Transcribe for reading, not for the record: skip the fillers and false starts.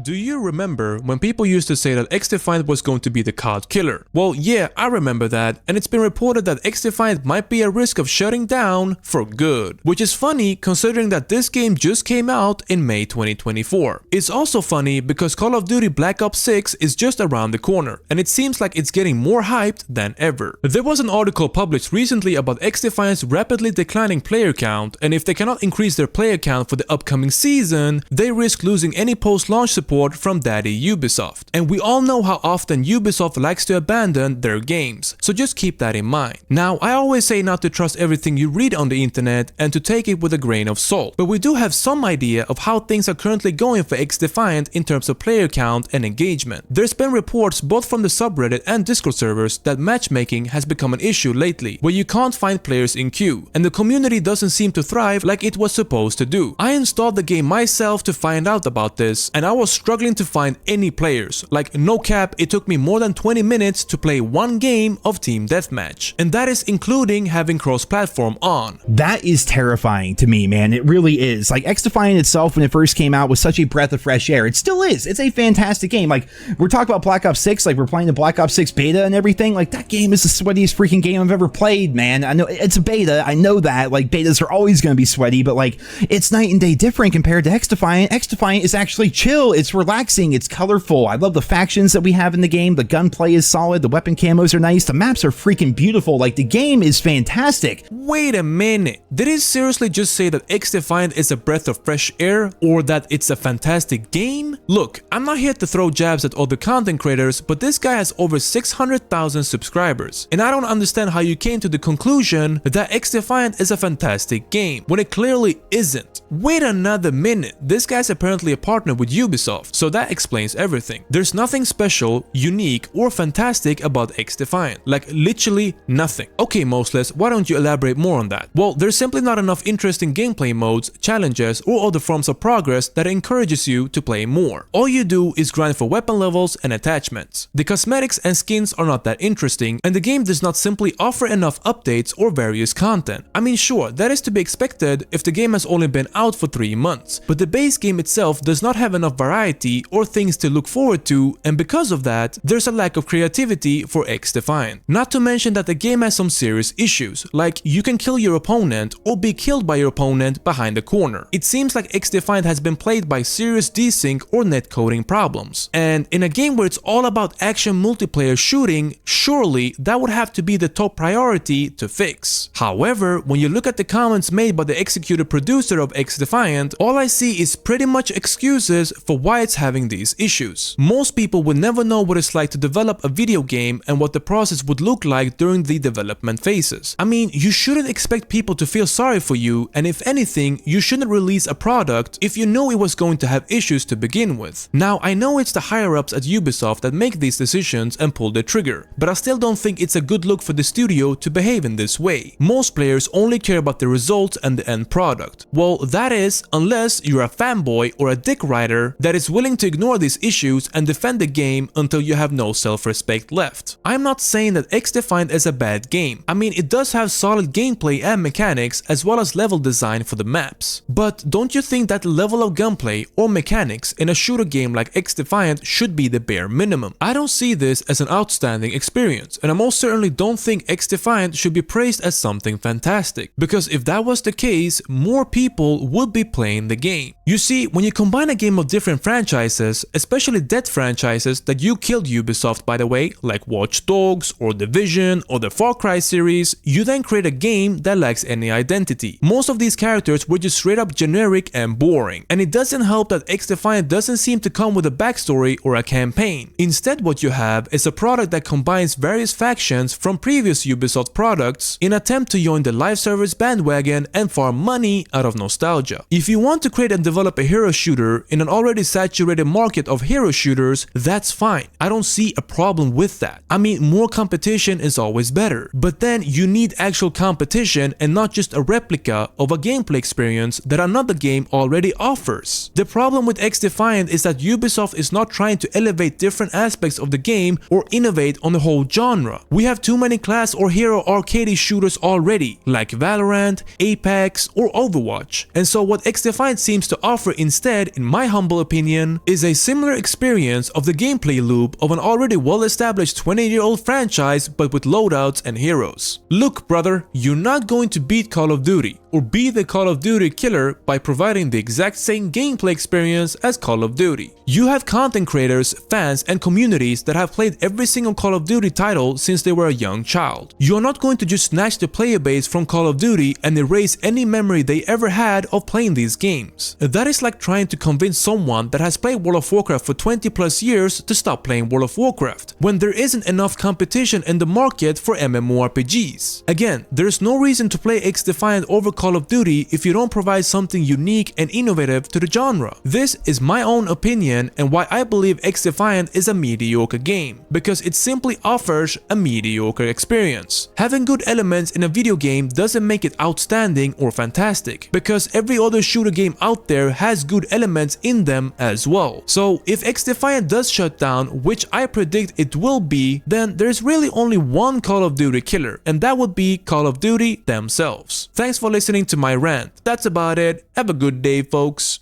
Do you remember when people used to say that XDefiant was going to be the COD killer? Well, yeah, I remember that, and it's been reported that XDefiant might be at risk of shutting down for good. Which is funny considering that this game just came out in May 2024. It's also funny because Call of Duty Black Ops 6 is just around the corner, and it seems like it's getting more hyped than ever. There was an article published recently about XDefiant's rapidly declining player count, and if they cannot increase their player count for the upcoming season, they risk losing any post-launch support from Daddy Ubisoft. And we all know how often Ubisoft likes to abandon their games, so just keep that in mind. Now, I always say not to trust everything you read on the internet and to take it with a grain of salt, but we do have some idea of how things are currently going for XDefiant in terms of player count and engagement. There's been reports both from the subreddit and Discord servers that matchmaking has become an issue lately, where you can't find players in queue, and the community doesn't seem to thrive like it was supposed to do. I installed the game myself to find out about this, and I was struggling to find any players. Like, no cap, it took me more than 20 minutes to play one game of Team Deathmatch, and that is including having cross-platform on. That is terrifying to me, man. It really is. Like, XDefiant itself, when it first came out, was such a breath of fresh air. It still is. It's a fantastic game. Like, we're talking about Black Ops 6, like we're playing the Black Ops 6 beta and everything. Like, that game is the sweatiest freaking game I've ever played, man. I know it's a beta. I know that. Like, betas are always going to be sweaty, but like, it's night and day different compared to XDefiant. XDefiant is actually chill. It's relaxing. It's colorful. I love the factions that we have in the game. The gunplay is solid. The weapon camos are nice. The maps are freaking beautiful. Like, the game is fantastic. Wait a minute. Did he seriously just say that XDefiant is a breath of fresh air, or that it's a fantastic game? Look, I'm not here to throw jabs at other content creators, but this guy has over 600,000 subscribers, and I don't understand how you came to the conclusion that XDefiant is a fantastic game when it clearly isn't. Wait another minute. This guy's apparently a partner with Ubisoft, so that explains everything. There's nothing special, unique, or fantastic about XDefiant. Like, literally nothing. Okay, Mosles, why don't you elaborate more on that? Well, there's simply not enough interesting gameplay modes, challenges, or other forms of progress that encourages you to play more. All you do is grind for weapon levels and attachments. The cosmetics and skins are not that interesting, and the game does not simply offer enough updates or various content. I mean, sure, that is to be expected if the game has only been out for 3 months, but the base game itself does not have enough variety or things to look forward to, and because of that, there's a lack of creativity for XDefiant. Not to mention that the game has some serious issues, like you can kill your opponent or be killed by your opponent behind the corner. It seems like XDefiant has been plagued by serious desync or netcoding problems, and in a game where it's all about action multiplayer shooting, surely that would have to be the top priority to fix. However, when you look at the comments made by the executive producer of XDefiant, all I see is pretty much excuses for why it's having these issues. Most people would never know what it's like to develop a video game and what the process would look like during the development phases. I mean, you shouldn't expect people to feel sorry for you, and if anything, you shouldn't release a product if you know it was going to have issues to begin with. Now, I know it's the higher-ups at Ubisoft that make these decisions and pull the trigger, but I still don't think it's a good look for the studio to behave in this way. Most players only care about the results and the end product. Well, that is, unless you're a fanboy or a dickrider that is willing to ignore these issues and defend the game until you have no self-respect left. I'm not saying that XDefiant is a bad game. I mean, it does have solid gameplay and mechanics as well as level design for the maps. But don't you think that the level of gunplay or mechanics in a shooter game like XDefiant should be the bare minimum? I don't see this as an outstanding experience, and I most certainly don't think XDefiant should be praised as something fantastic, because if that was the case, more people would be playing the game. You see, when you combine a game of different franchises, especially dead franchises that you killed Ubisoft by the way, like Watch Dogs or Division or the Far Cry series, you then create a game that lacks any identity. Most of these characters were just straight up generic and boring, and it doesn't help that XDefiant doesn't seem to come with a backstory or a campaign. Instead, what you have is a product that combines various factions from previous Ubisoft products in an attempt to join the live service bandwagon and farm money out of nostalgia. If you want to create and develop a hero shooter in an already saturated market of hero shooters, that's fine. I don't see a problem with that. I mean, more competition is always better, but then you need actual competition and not just a replica of a gameplay experience that another game already offers. The problem with XDefiant is that Ubisoft is not trying to elevate different aspects of the game or innovate on the whole genre. We have too many class or hero arcade shooters already, like Valorant, Apex, or Overwatch, and so what XDefiant seems to offer instead, in my humble opinion, opinion, is a similar experience of the gameplay loop of an already well-established 20-year-old franchise but with loadouts and heroes. Look, brother, you're not going to beat Call of Duty or be the Call of Duty killer by providing the exact same gameplay experience as Call of Duty. You have content creators, fans, and communities that have played every single Call of Duty title since they were a young child. You're not going to just snatch the player base from Call of Duty and erase any memory they ever had of playing these games. That is like trying to convince someone that has played World of Warcraft for 20 plus years to stop playing World of Warcraft, when there isn't enough competition in the market for MMORPGs. Again, there's no reason to play XDefiant over Call of Duty if you don't provide something unique and innovative to the genre. This is my own opinion and why I believe XDefiant is a mediocre game, because it simply offers a mediocre experience. Having good elements in a video game doesn't make it outstanding or fantastic, because every other shooter game out there has good elements in them as well. So if XDefiant does shut down, which I predict it will be, then there's really only one Call of Duty killer, and that would be Call of Duty themselves. Thanks for listening to my rant. That's about it. Have a good day, folks.